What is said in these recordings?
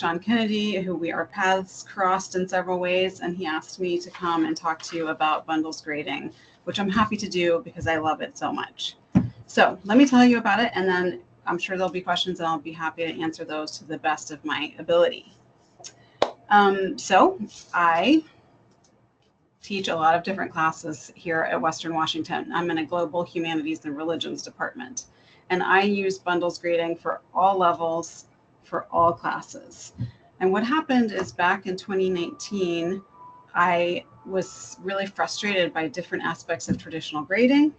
Sean Kennedy, who our paths crossed in several ways, and he asked me to come and talk to you about bundles grading, which I'm happy to do because I love it so much. So let me tell you about it, and then I'm sure there'll be questions, and I'll be happy to answer those to the best of my ability. So I teach a lot of different classes here at Western Washington. I'm in a global humanities and religions department, and I use bundles grading for all levels, for all classes. And what happened is back in 2019, I was really frustrated by different aspects of traditional grading,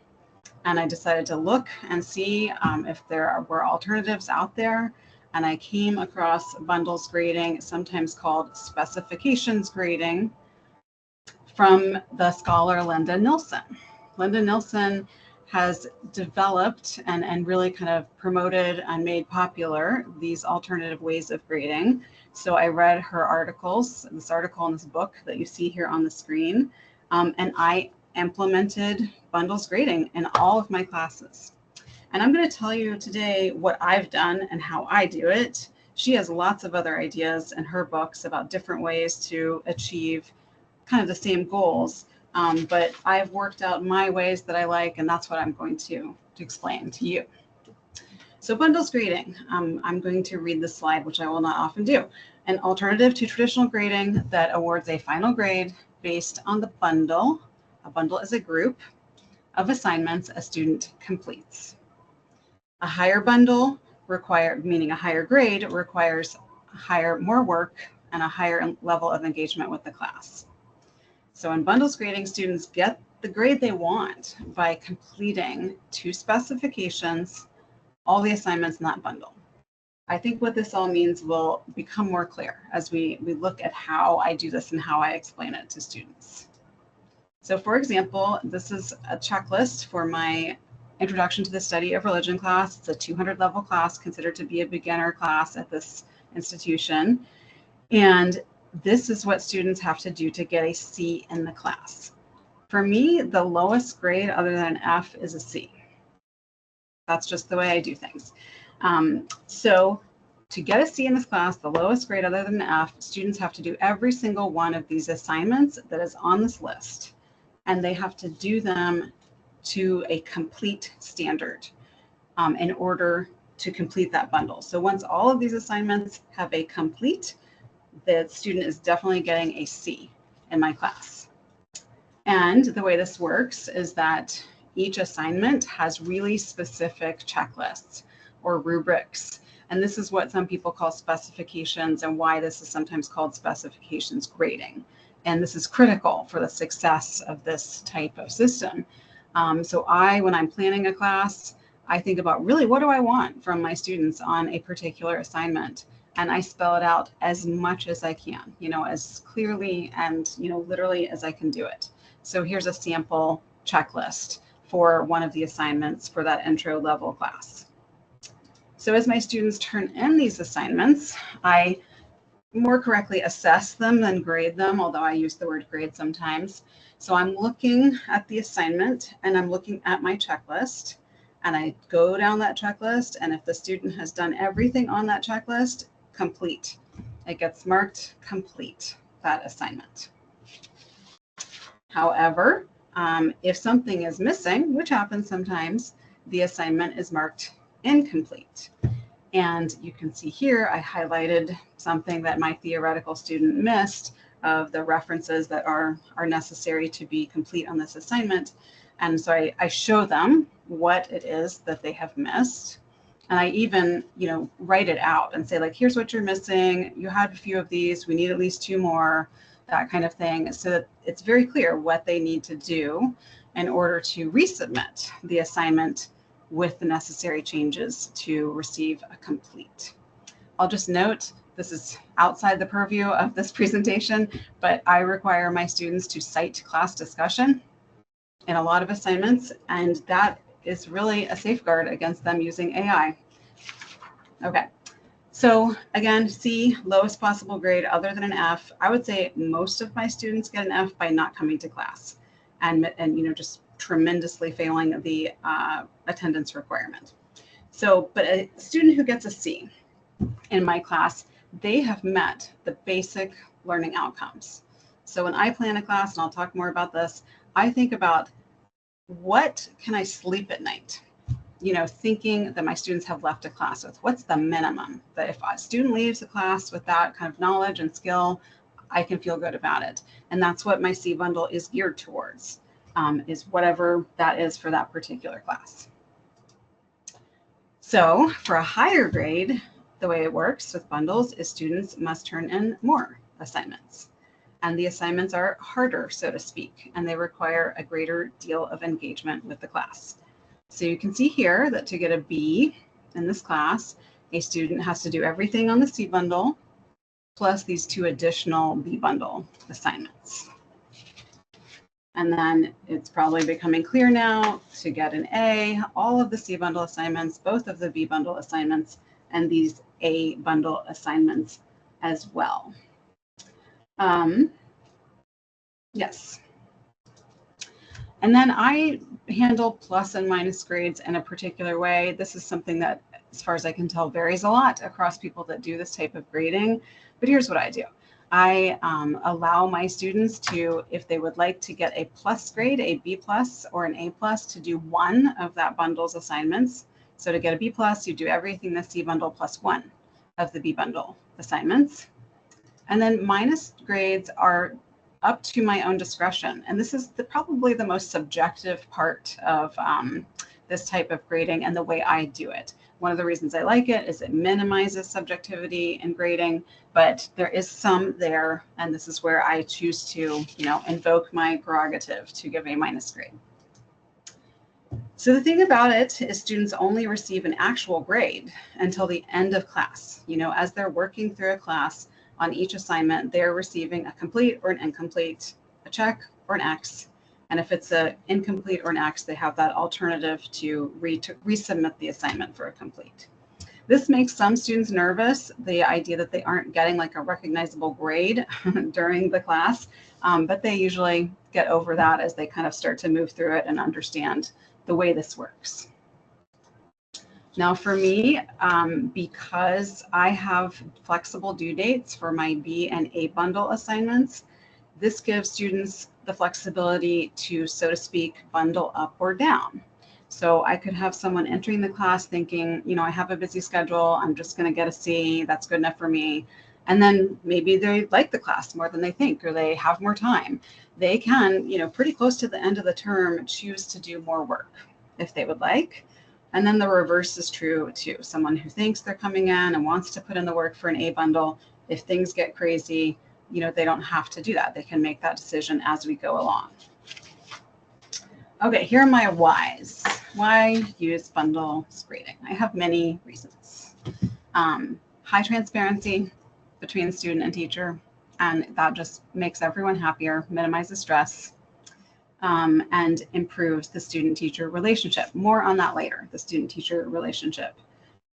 and I decided to look and see if there were alternatives out there. And I came across bundles grading, sometimes called specifications grading, from the scholar Linda Nilsson. Linda Nilsson has developed and really kind of promoted and made popular these alternative ways of grading. So I read her articles, this article in this book that you see here on the screen, and I implemented bundles grading in all of my classes. And I'm going to tell you today what I've done and how I do it. She has lots of other ideas in her books about different ways to achieve kind of the same goals, but I've worked out my ways that I like, and that's what I'm going to explain to you. So bundles grading, I'm going to read this slide, which I will not often do. An alternative to traditional grading that awards a final grade based on the bundle. A bundle is a group of assignments a student completes. A higher bundle meaning a higher grade, requires more work and a higher level of engagement with the class. So in bundles grading, students get the grade they want by completing 2 specifications, all the assignments in that bundle. I think what this all means will become more clear as we look at how I do this and how I explain it to students. So for example, this is a checklist for my Introduction to the Study of Religion class. It's a 200 level class, considered to be a beginner class at this institution. And this is what students have to do to get a C in the class. For me, the lowest grade other than an F is a C. That's just the way I do things. So to get a C in this class, the lowest grade other than an F, students have to do every single one of these assignments that is on this list. And they have to do them to a complete standard in order to complete that bundle. So once all of these assignments have a complete, the student is definitely getting a C in my class. And the way this works is that each assignment has really specific checklists or rubrics. And this is what some people call specifications, and why this is sometimes called specifications grading. And this is critical for the success of this type of system. So when I'm planning a class, I think about really what do I want from my students on a particular assignment. And I spell it out as much as I can, as clearly and, literally as I can do it. So here's a sample checklist for one of the assignments for that intro level class. So as my students turn in these assignments, I more correctly assess them than grade them, although I use the word grade sometimes. So I'm looking at the assignment and I'm looking at my checklist, and I go down that checklist, and if the student has done everything on that checklist, complete. It gets marked complete, that assignment. However, if something is missing, which happens sometimes, the assignment is marked incomplete. And you can see here, I highlighted something that my theoretical student missed of the references that are necessary to be complete on this assignment. And so I show them what it is that they have missed. And I even, write it out and say, like, here's what you're missing. You have a few of these. We need at least 2 more, that kind of thing. So that it's very clear what they need to do in order to resubmit the assignment with the necessary changes to receive a complete. I'll just note, this is outside the purview of this presentation, but I require my students to cite class discussion in a lot of assignments, and that is really a safeguard against them using AI. Okay, so again, C, lowest possible grade other than an F. I would say most of my students get an F by not coming to class and just tremendously failing the attendance requirement. So, but a student who gets a C in my class they have met the basic learning outcomes. So when I plan a class, and I'll talk more about this, I think about what can I sleep at night? Thinking that my students have left a class with. What's the minimum that if a student leaves the class with that kind of knowledge and skill, I can feel good about it. And that's what my C bundle is geared towards, is whatever that is for that particular class. So for a higher grade, the way it works with bundles is students must turn in more assignments. And the assignments are harder, so to speak, and they require a greater deal of engagement with the class. So you can see here that to get a B in this class, a student has to do everything on the C bundle, plus these 2 additional B bundle assignments. And then it's probably becoming clear now to get an A, all of the C bundle assignments, both of the B bundle assignments, and these A bundle assignments as well. Yes. And then I handle plus and minus grades in a particular way. This is something that, as far as I can tell, varies a lot across people that do this type of grading. But here's what I do. I allow my students to, if they would like to get a plus grade, a B plus or an A plus, to do one of that bundle's assignments. So to get a B plus, you do everything the C bundle plus one of the B bundle assignments. And then minus grades are up to my own discretion. And this is probably the most subjective part of this type of grading and the way I do it. One of the reasons I like it is it minimizes subjectivity in grading, but there is some there, and this is where I choose to, invoke my prerogative to give a minus grade. So the thing about it is students only receive an actual grade until the end of class. As they're working through a class, on each assignment, they're receiving a complete or an incomplete, a check or an X. And if it's an incomplete or an X, they have that alternative to resubmit the assignment for a complete. This makes some students nervous, the idea that they aren't getting like a recognizable grade during the class, but they usually get over that as they kind of start to move through it and understand the way this works. Now for me, because I have flexible due dates for my B and A bundle assignments, this gives students the flexibility to, so to speak, bundle up or down. So I could have someone entering the class thinking, I have a busy schedule, I'm just going to get a C, that's good enough for me. And then maybe they like the class more than they think, or they have more time. They can, pretty close to the end of the term, choose to do more work if they would like. And then the reverse is true too. Someone who thinks they're coming in and wants to put in the work for an A bundle, if things get crazy, they don't have to do that. They can make that decision as we go along. Okay, here are my whys. Why use bundle grading? I have many reasons. High transparency between student and teacher, and that just makes everyone happier, minimizes stress, and improves the student-teacher relationship. More on that later, the student-teacher relationship.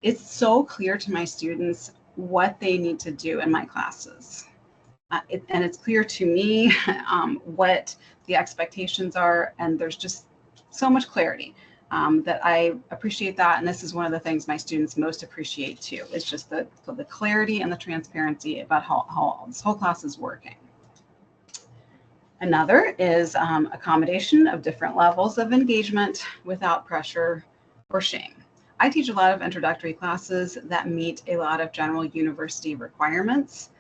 It's so clear to my students what they need to do in my classes. And it's clear to me what the expectations are, and there's just so much clarity that I appreciate that. And this is one of the things my students most appreciate too, is just the clarity and the transparency about how this whole class is working. Another is accommodation of different levels of engagement without pressure or shame. I teach a lot of introductory classes that meet a lot of general university requirements.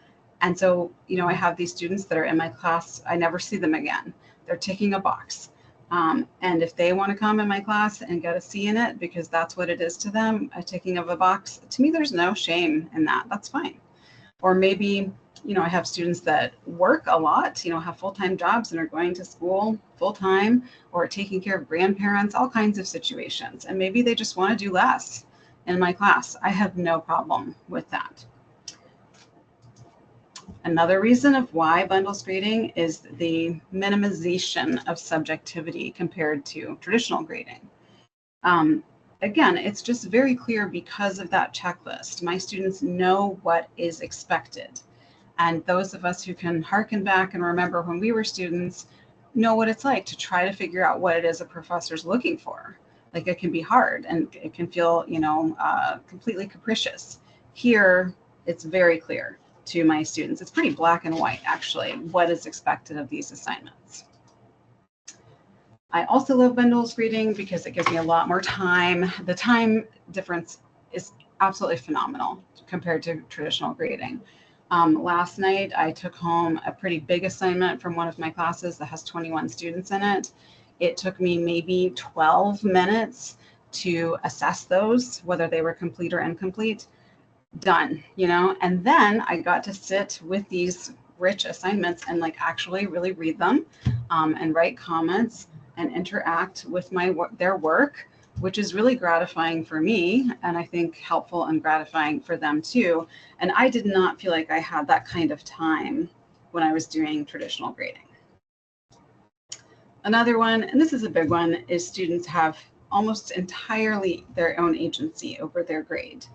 And so, I have these students that are in my class, I never see them again. They're ticking a box. And if they want to come in my class and get a C in it, because that's what it is to them, a ticking of a box, to me, there's no shame in that. That's fine. Or maybe, I have students that work a lot, have full-time jobs and are going to school full-time, or taking care of grandparents, all kinds of situations. And maybe they just want to do less in my class. I have no problem with that. Another reason of why bundles grading is the minimization of subjectivity compared to traditional grading. Again, it's just very clear because of that checklist. My students know what is expected. And those of us who can hearken back and remember when we were students know what it's like to try to figure out what it is a professor's looking for. Like, it can be hard and it can feel, completely capricious. Here, It's very clear to my students. It's pretty black and white, actually, what is expected of these assignments. I also love bundles grading because it gives me a lot more time. The time difference is absolutely phenomenal compared to traditional grading. Last night, I took home a pretty big assignment from one of my classes that has 21 students in it. It took me maybe 12 minutes to assess those, whether they were complete or incomplete. Done, you know, and then I got to sit with these rich assignments and like actually really read them and write comments and interact with their work, which is really gratifying for me, and I think helpful and gratifying for them too. And I did not feel like I had that kind of time when I was doing traditional grading. Another one, and this is a big one, is students have almost entirely their own agency over their grade.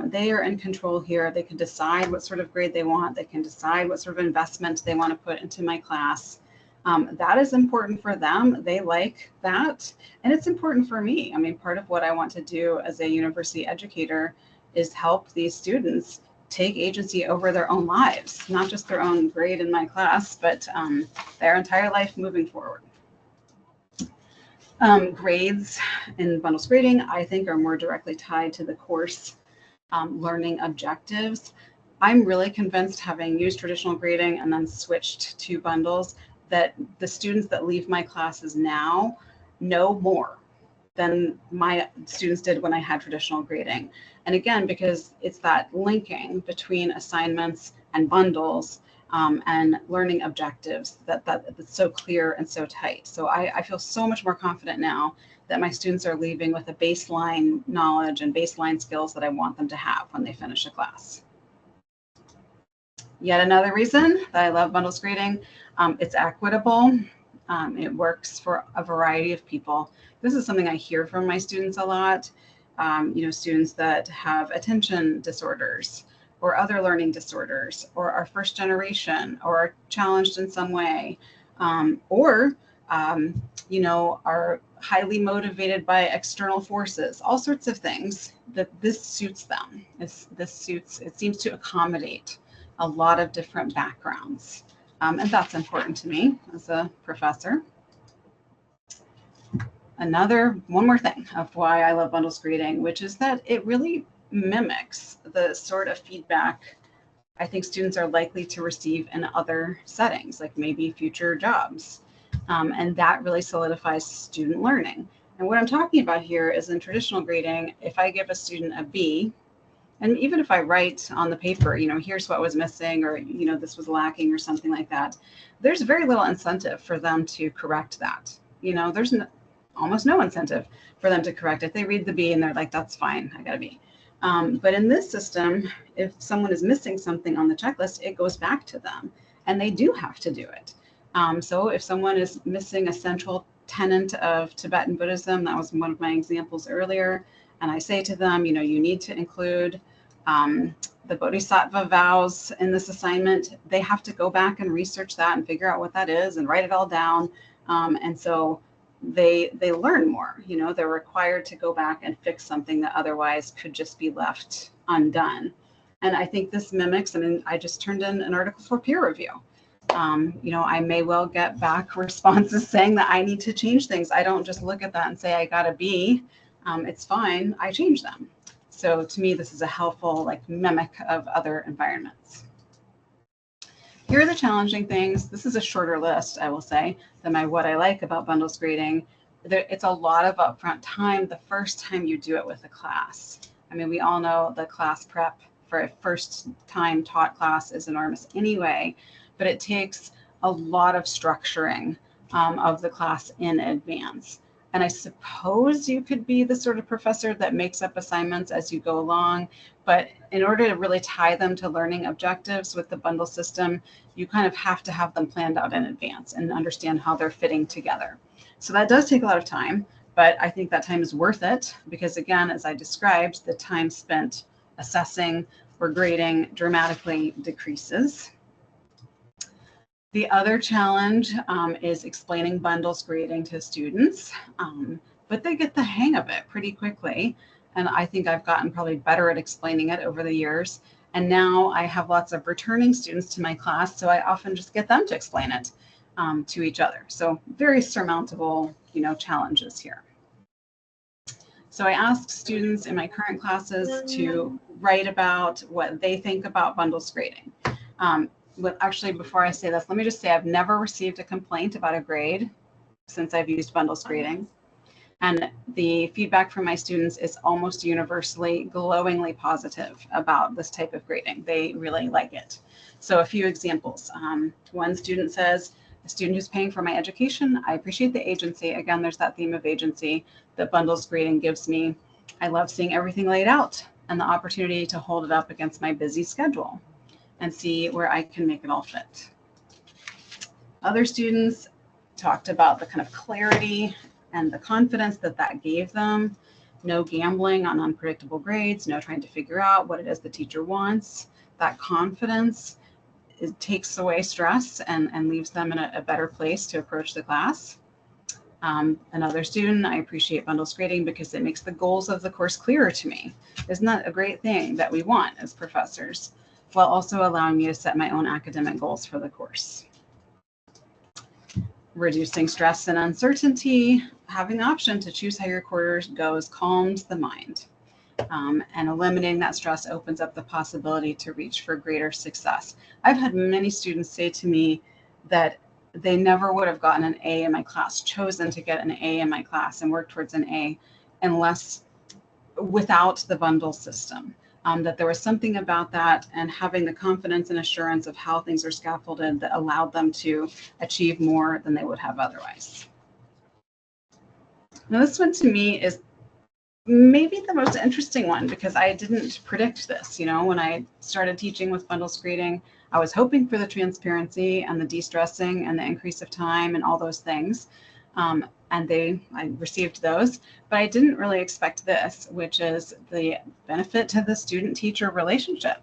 They are in control here. They can decide what sort of grade they want. They can decide what sort of investment they want to put into my class. That is important for them. They like that. And it's important for me. I mean, part of what I want to do as a university educator is help these students take agency over their own lives, not just their own grade in my class, but their entire life moving forward. Grades in bundles grading, I think, are more directly tied to the course learning objectives. I'm really convinced, having used traditional grading and then switched to bundles, that the students that leave my classes now know more than my students did when I had traditional grading. And again, because it's that linking between assignments and bundles and learning objectives that's so clear and so tight. So I feel so much more confident now that my students are leaving with a baseline knowledge and baseline skills that I want them to have when they finish a class. Yet another reason that I love bundles grading, it's equitable. It works for a variety of people. This is something I hear from my students a lot. Students that have attention disorders or other learning disorders, or are first generation, or are challenged in some way, or are highly motivated by external forces, all sorts of things, that this suits them. It seems to accommodate a lot of different backgrounds. And that's important to me as a professor. One more thing of why I love bundles grading, which is that it really mimics the sort of feedback I think students are likely to receive in other settings, like maybe future jobs. And that really solidifies student learning. And what I'm talking about here is, in traditional grading, if I give a student a B, and even if I write on the paper, here's what was missing, or, this was lacking, or something like that, there's very little incentive for them to correct that. There's almost no incentive for them to correct it. They read the B and they're like, that's fine, I got a B. But in this system, if someone is missing something on the checklist, it goes back to them, and they do have to do it. So if someone is missing a central tenet of Tibetan Buddhism, that was one of my examples earlier, and I say to them, you need to include the Bodhisattva vows in this assignment, they have to go back and research that and figure out what that is and write it all down. And so they learn more. They're required to go back and fix something that otherwise could just be left undone. And I think this mimics, I just turned in an article for peer review. I may well get back responses saying that I need to change things. I don't just look at that and say I got a B. It's fine, I change them. So to me, this is a helpful mimic of other environments. Here are the challenging things. This is a shorter list, I will say, than what I like about bundles grading. It's a lot of upfront time the first time you do it with a class. We all know the class prep for a first time taught class is enormous anyway, but it takes a lot of structuring of the class in advance. And I suppose you could be the sort of professor that makes up assignments as you go along, but in order to really tie them to learning objectives with the bundle system, you kind of have to have them planned out in advance and understand how they're fitting together. So that does take a lot of time, but I think that time is worth it because, again, as I described, the time spent assessing or grading dramatically decreases. The other challenge is explaining bundles grading to students, but they get the hang of it pretty quickly. And I think I've gotten probably better at explaining it over the years. And now I have lots of returning students to my class, so I often just get them to explain it to each other. So very surmountable, challenges here. So I asked students in my current classes to write about what they think about bundles grading. But actually, before I say this, let me just say I've never received a complaint about a grade since I've used bundles grading. And the feedback from my students is almost universally glowingly positive about this type of grading. They really like it. So a few examples. One student says, a student who's paying for my education, I appreciate the agency. Again, there's that theme of agency that bundles grading gives me. I love seeing everything laid out and the opportunity to hold it up against my busy schedule and see where I can make it all fit. Other students talked about the kind of clarity and the confidence that gave them. No gambling on unpredictable grades, no trying to figure out what it is the teacher wants. That confidence, it takes away stress and leaves them in a better place to approach the class. Another student, I appreciate bundles grading because it makes the goals of the course clearer to me. Isn't that a great thing that we want as professors, while also allowing me to set my own academic goals for the course? Reducing stress and uncertainty, having the option to choose how your quarter goes calms the mind. And eliminating that stress opens up the possibility to reach for greater success. I've had many students say to me that they never would have gotten an A in my class, chosen to get an A in my class and work towards an A unless without the bundle system. That there was something about that and having the confidence and assurance of how things are scaffolded that allowed them to achieve more than they would have otherwise. Now, this one to me is maybe the most interesting one because I didn't predict this. When I started teaching with bundles grading, I was hoping for the transparency and the de-stressing and the increase of time and all those things. And I received those, but I didn't really expect this, which is the benefit to the student-teacher relationship.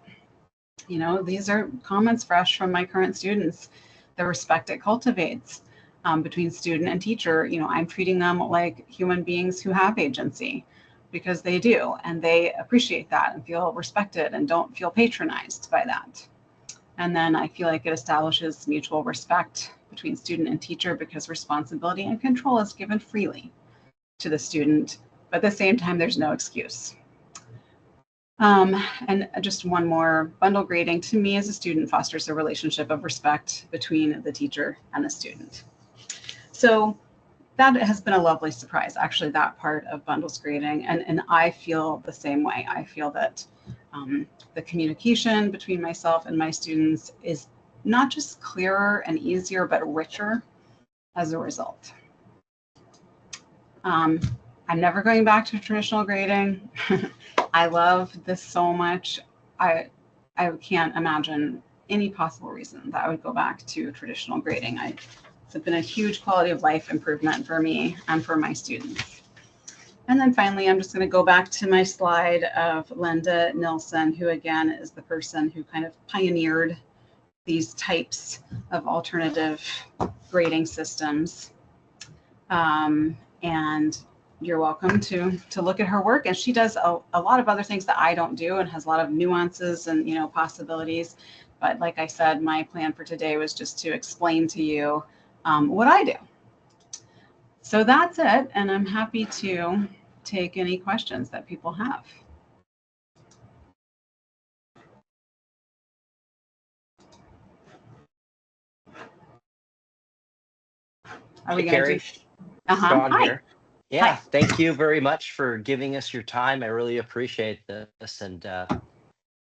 These are comments fresh from my current students, the respect it cultivates between student and teacher. I'm treating them like human beings who have agency because they do, and they appreciate that and feel respected and don't feel patronized by that. And then I feel like it establishes mutual respect between student and teacher because responsibility and control is given freely to the student, but at the same time, there's no excuse. And just one more, bundle grading to me as a student fosters a relationship of respect between the teacher and the student. So that has been a lovely surprise, actually, that part of bundles grading. And I feel the same way. I feel that the communication between myself and my students is not just clearer and easier, but richer as a result. I'm never going back to traditional grading. I love this so much. I can't imagine any possible reason that I would go back to traditional grading. It's been a huge quality of life improvement for me and for my students. And then finally, I'm just going to go back to my slide of Linda Nilsson, who again is the person who kind of pioneered these types of alternative grading systems. And you're welcome to look at her work. And she does a lot of other things that I don't do and has a lot of nuances and possibilities. But like I said, my plan for today was just to explain to you what I do. So that's it, and I'm happy to take any questions that people have. Are we Hey, going to Carrie. do? Sean Hi. here. Yeah, Hi. thank you very much for giving us your time. I really appreciate this. And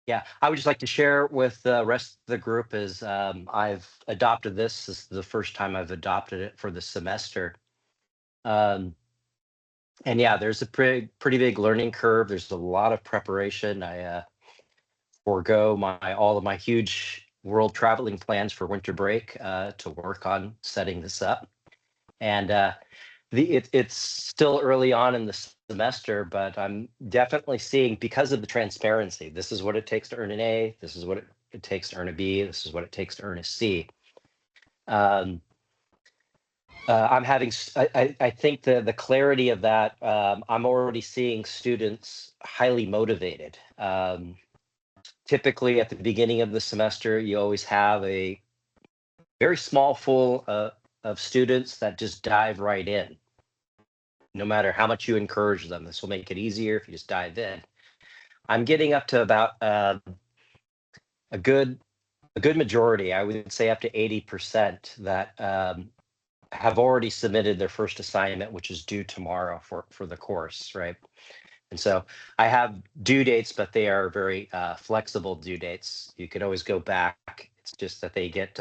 yeah, I would just like to share with the rest of the group is I've adopted this. This is the first time I've adopted it for the semester. And yeah, there's a pretty big learning curve. There's a lot of preparation. I forego all of my huge world traveling plans for winter break to work on setting this up. And it's still early on in the semester, but I'm definitely seeing, because of the transparency, this is what it takes to earn an A, this is what it takes to earn a B, this is what it takes to earn a C. I'm having, I think the clarity of that, I'm already seeing students highly motivated. Typically at the beginning of the semester, you always have a very small full of students that just dive right in. No matter how much you encourage them, this will make it easier if you just dive in. I'm getting up to about a good majority, I would say up to 80% that have already submitted their first assignment, which is due tomorrow for the course, right? And so I have due dates, but they are very flexible due dates. You could always go back. It's just that they get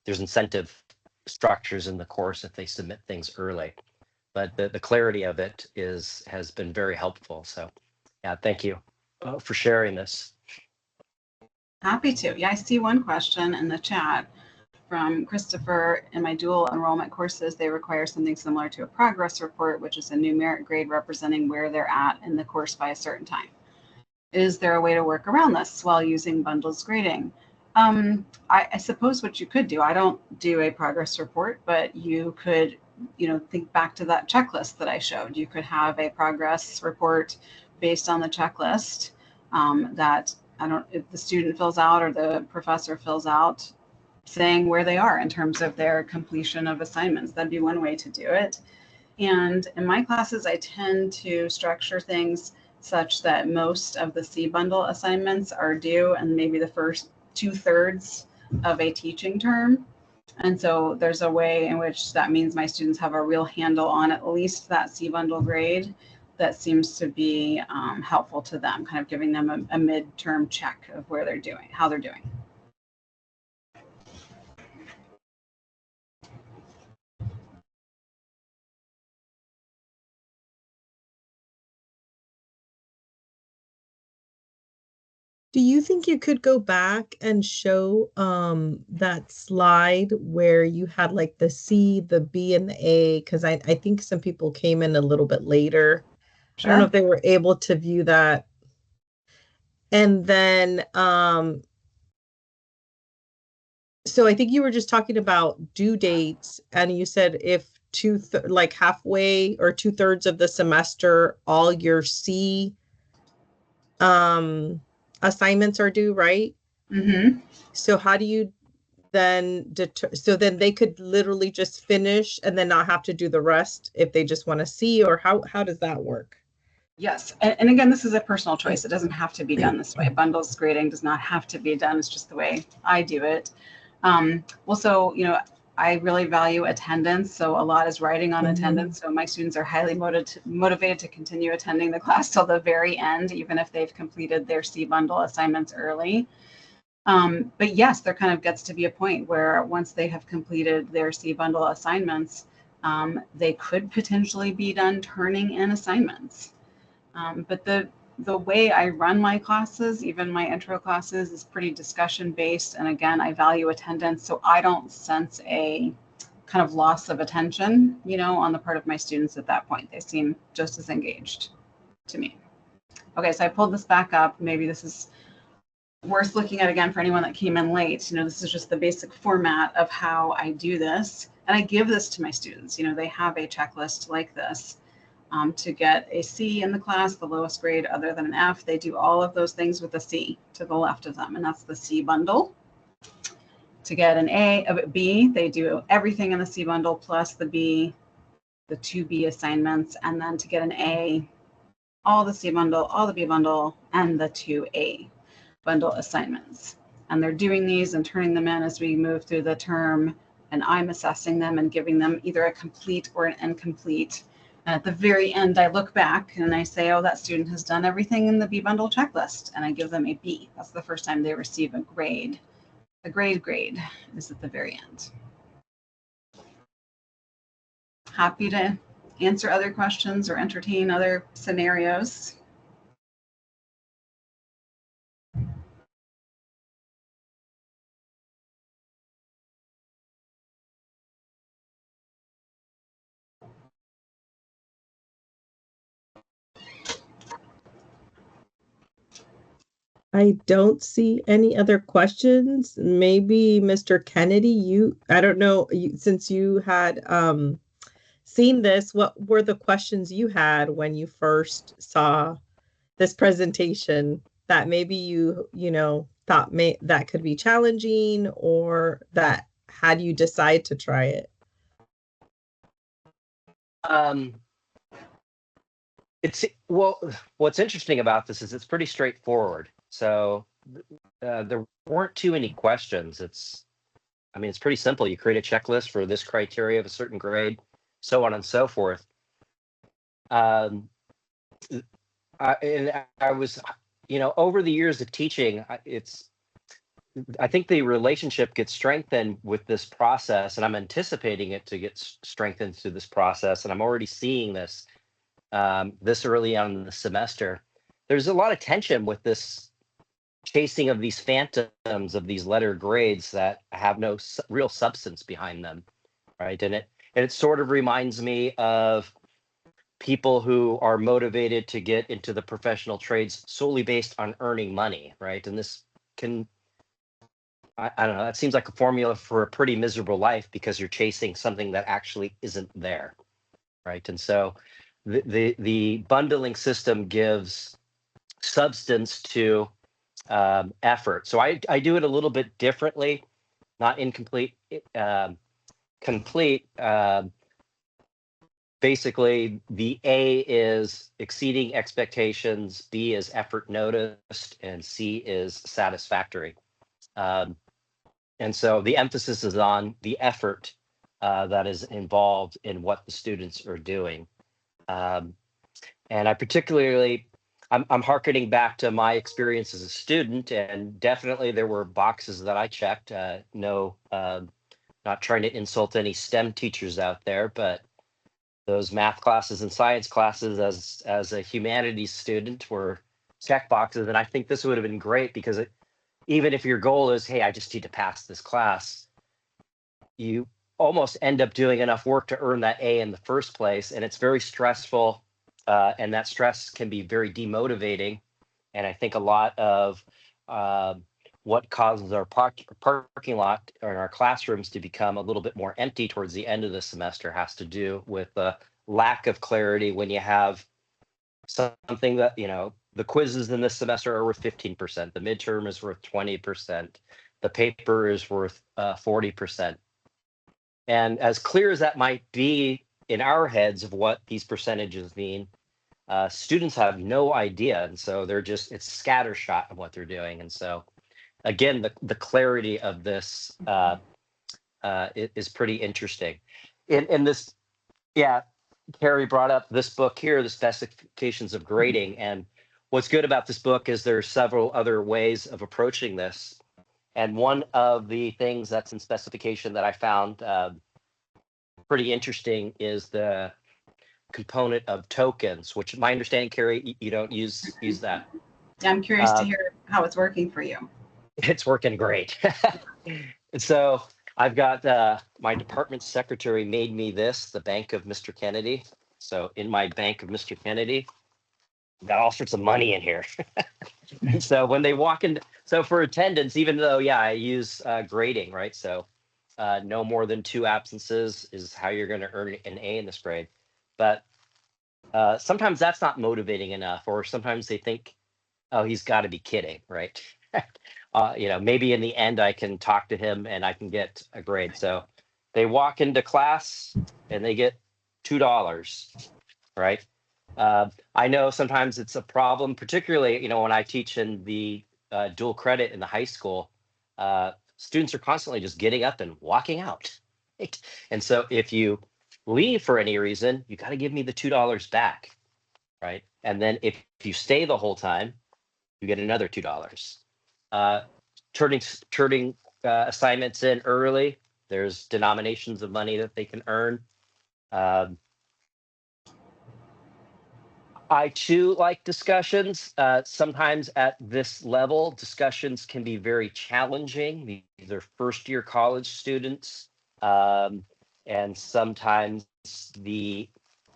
there's incentive structures in the course if they submit things early. But the clarity of it has been very helpful. So yeah, thank you for sharing this. Happy to. Yeah, I see one question in the chat from Christopher. In my dual enrollment courses, they require something similar to a progress report, which is a numeric grade representing where they're at in the course by a certain time. Is there a way to work around this while using bundles grading? I suppose what you could do, I don't do a progress report, but you could, think back to that checklist that I showed. You could have a progress report based on the checklist that if the student fills out or the professor fills out, saying where they are in terms of their completion of assignments. That'd be one way to do it. And in my classes, I tend to structure things such that most of the C bundle assignments are due and maybe the first 2/3 of a teaching term. And so there's a way in which that means my students have a real handle on at least that C bundle grade that seems to be helpful to them, kind of giving them a midterm check of where they're doing, how they're doing. Do you think you could go back and show that slide where you had like the C, the B, and the A? Because I think some people came in a little bit later. Sure. I don't know if they were able to view that. And then so I think you were just talking about due dates, and you said if like halfway or 2/3 of the semester, all your C assignments are due, right? Mm-hmm. So how do you then so then they could literally just finish and then not have to do the rest if they just want to see, or how does that work? Yes, and again, this is a personal choice. It doesn't have to be done this way. Bundles grading does not have to be done. It's just the way I do it. Well, so, I really value attendance. So a lot is riding on attendance. So my students are highly motivated to continue attending the class till the very end, even if they've completed their C bundle assignments early. But yes, there kind of gets to be a point where once they have completed their C bundle assignments, they could potentially be done turning in assignments. But the way I run my classes, even my intro classes, is pretty discussion based. And again, I value attendance. So I don't sense a kind of loss of attention, on the part of my students at that point. They seem just as engaged to me. Okay, so I pulled this back up. Maybe this is worth looking at again for anyone that came in late. This is just the basic format of how I do this. And I give this to my students. They have a checklist like this. To get a C in the class, the lowest grade other than an F, they do all of those things with a C to the left of them, and that's the C bundle. To get a B, they do everything in the C bundle plus the B, the 2B assignments, and then to get an A, all the C bundle, all the B bundle, and the 2A bundle assignments. And they're doing these and turning them in as we move through the term, and I'm assessing them and giving them either a complete or an incomplete. And at the very end, I look back and I say, oh, that student has done everything in the B bundle checklist, and I give them a B. That's the first time they receive a grade. A grade is at the very end. Happy to answer other questions or entertain other scenarios. I don't see any other questions. Maybe Mr. Kennedy, I don't know, since you had seen this, what were the questions you had when you first saw this presentation? that maybe you thought that could be challenging, or that had you decide to try it? Um, well, what's interesting about this is it's pretty straightforward. So there weren't too many questions. I mean, it's pretty simple. You create a checklist for this criteria of a certain grade, so on and so forth. Um, I was, over the years of teaching, I think the relationship gets strengthened with this process, and I'm anticipating it to get strengthened through this process. And I'm already seeing this this early on in the semester. There's a lot of tension with this chasing of these phantoms of these letter grades that have no real substance behind them, right? And it sort of reminds me of people who are motivated to get into the professional trades solely based on earning money, right? And this can, I don't know, that seems like a formula for a pretty miserable life because you're chasing something that actually isn't there, right? And so the bundling system gives substance to effort. So I do it a little bit differently, not incomplete, complete. Basically, the A is exceeding expectations, B is effort noticed, and C is satisfactory. Um, and so the emphasis is on the effort that is involved in what the students are doing. And I particularly, I'm hearkening back to my experience as a student, and definitely there were boxes that I checked. No, not trying to insult any STEM teachers out there, but those math classes and science classes as a humanities student were check boxes. And I think this would have been great because even if your goal is, hey, I just need to pass this class, you almost end up doing enough work to earn that A in the first place. And it's very stressful. And that stress can be very demotivating. And I think a lot of uh, what causes our parking lot or our classrooms to become a little bit more empty towards the end of the semester has to do with the lack of clarity when you have something that, the quizzes in this semester are worth 15%, the midterm is worth 20%, the paper is worth 40%. And as clear as that might be in our heads of what these percentages mean, students have no idea. And so it's scattershot of what they're doing. And so again, the clarity of this is pretty interesting. In this, yeah, Carrie brought up this book here, the specifications of grading. And what's good about this book is there are several other ways of approaching this. And one of the things that's in specification that I found pretty interesting is the component of tokens, which my understanding, Carrie, you don't use that. I'm curious to hear how it's working for you. It's working great. So I've got my department secretary made me the Bank of Mr. Kennedy. So in my Bank of Mr. Kennedy, got all sorts of money in here. And so when they walk in, so for attendance, even though, I use grading, right? So no more than 2 absences is how you're going to earn an A in this grade. But sometimes that's not motivating enough, or sometimes they think, oh, he's got to be kidding, right? Maybe in the end I can talk to him and I can get a grade. So they walk into class and they get $2, right? I know sometimes it's a problem, particularly, when I teach in the dual credit in the high school, students are constantly just getting up and walking out. Right? And so if you leave for any reason, you got to give me the $2 back, right? And then if you stay the whole time, you get another $2. Turning assignments in early, there's denominations of money that they can earn. I too like discussions. Sometimes at this level, discussions can be very challenging. These are first year college students. And sometimes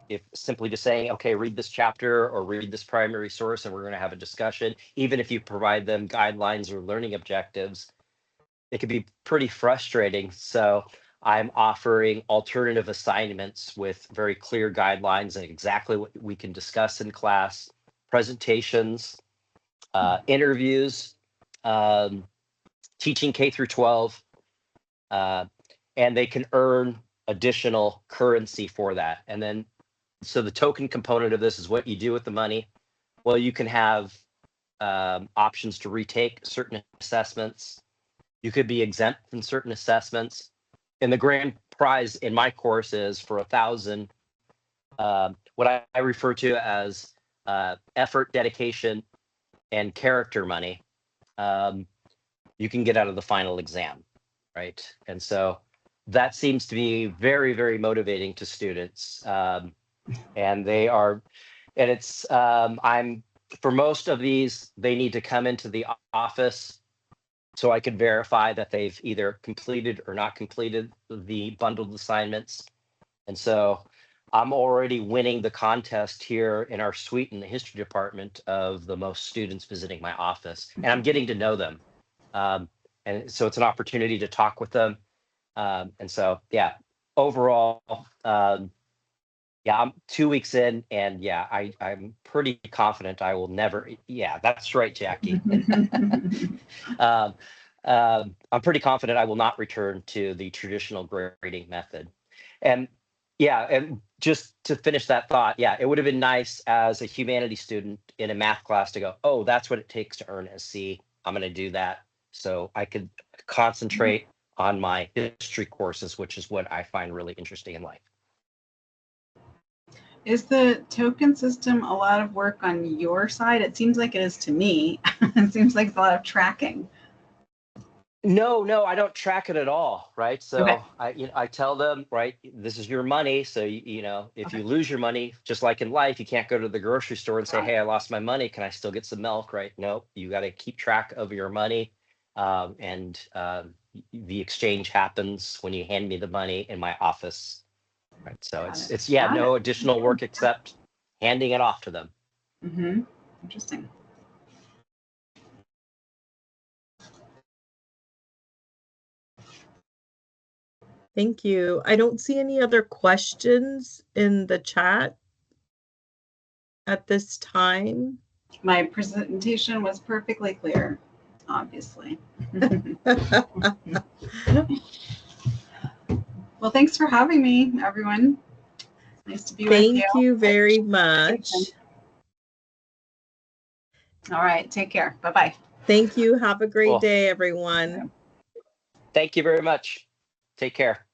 if simply just saying, okay, read this chapter or read this primary source and we're going to have a discussion, even if you provide them guidelines or learning objectives, it can be pretty frustrating. So I'm offering alternative assignments with very clear guidelines and exactly what we can discuss in class, presentations, interviews, teaching K through 12, and they can earn additional currency for that. And then, so the token component of this is what you do with the money. Well, you can have options to retake certain assessments. You could be exempt from certain assessments. And the grand prize in my course is for 1,000, what I refer to as effort, dedication, and character money. You can get out of the final exam, right? And so that seems to be very, very motivating to students. And they are, and it's, I'm, for most of these, they need to come into the office so I could verify that they've either completed or not completed the bundled assignments. And so I'm already winning the contest here in our suite in the history department of the most students visiting my office, and I'm getting to know them. And so it's an opportunity to talk with them. And so, yeah, overall, yeah, I'm 2 weeks in, and yeah, I'm pretty confident I will never. Yeah, that's right, Jackie. I'm pretty confident I will not return to the traditional grading method. And yeah, and just to finish that thought, yeah, it would have been nice as a humanities student in a math class to go, oh, that's what it takes to earn a C. I'm going to do that. So I could concentrate on my history courses, which is what I find really interesting in life. Is the token system a lot of work on your side? It seems like it is to me. It seems like it's a lot of tracking. No, I don't track it at all, right? So Okay. I tell them, right, this is your money. So if you lose your money, just like in life, you can't go to the grocery store and say, hey, I lost my money. Can I still get some milk? Right? No, you got to keep track of your money. And the exchange happens when you hand me the money in my office. Right. So it's no additional work except handing it off to them. Mm-hmm. Interesting. Thank you. I don't see any other questions in the chat at this time. My presentation was perfectly clear, obviously. Well, thanks for having me, everyone. Nice to be with you. Thank you very much. All right. Take care. Bye-bye. Thank you. Have a great day, everyone. Thank you very much. Take care.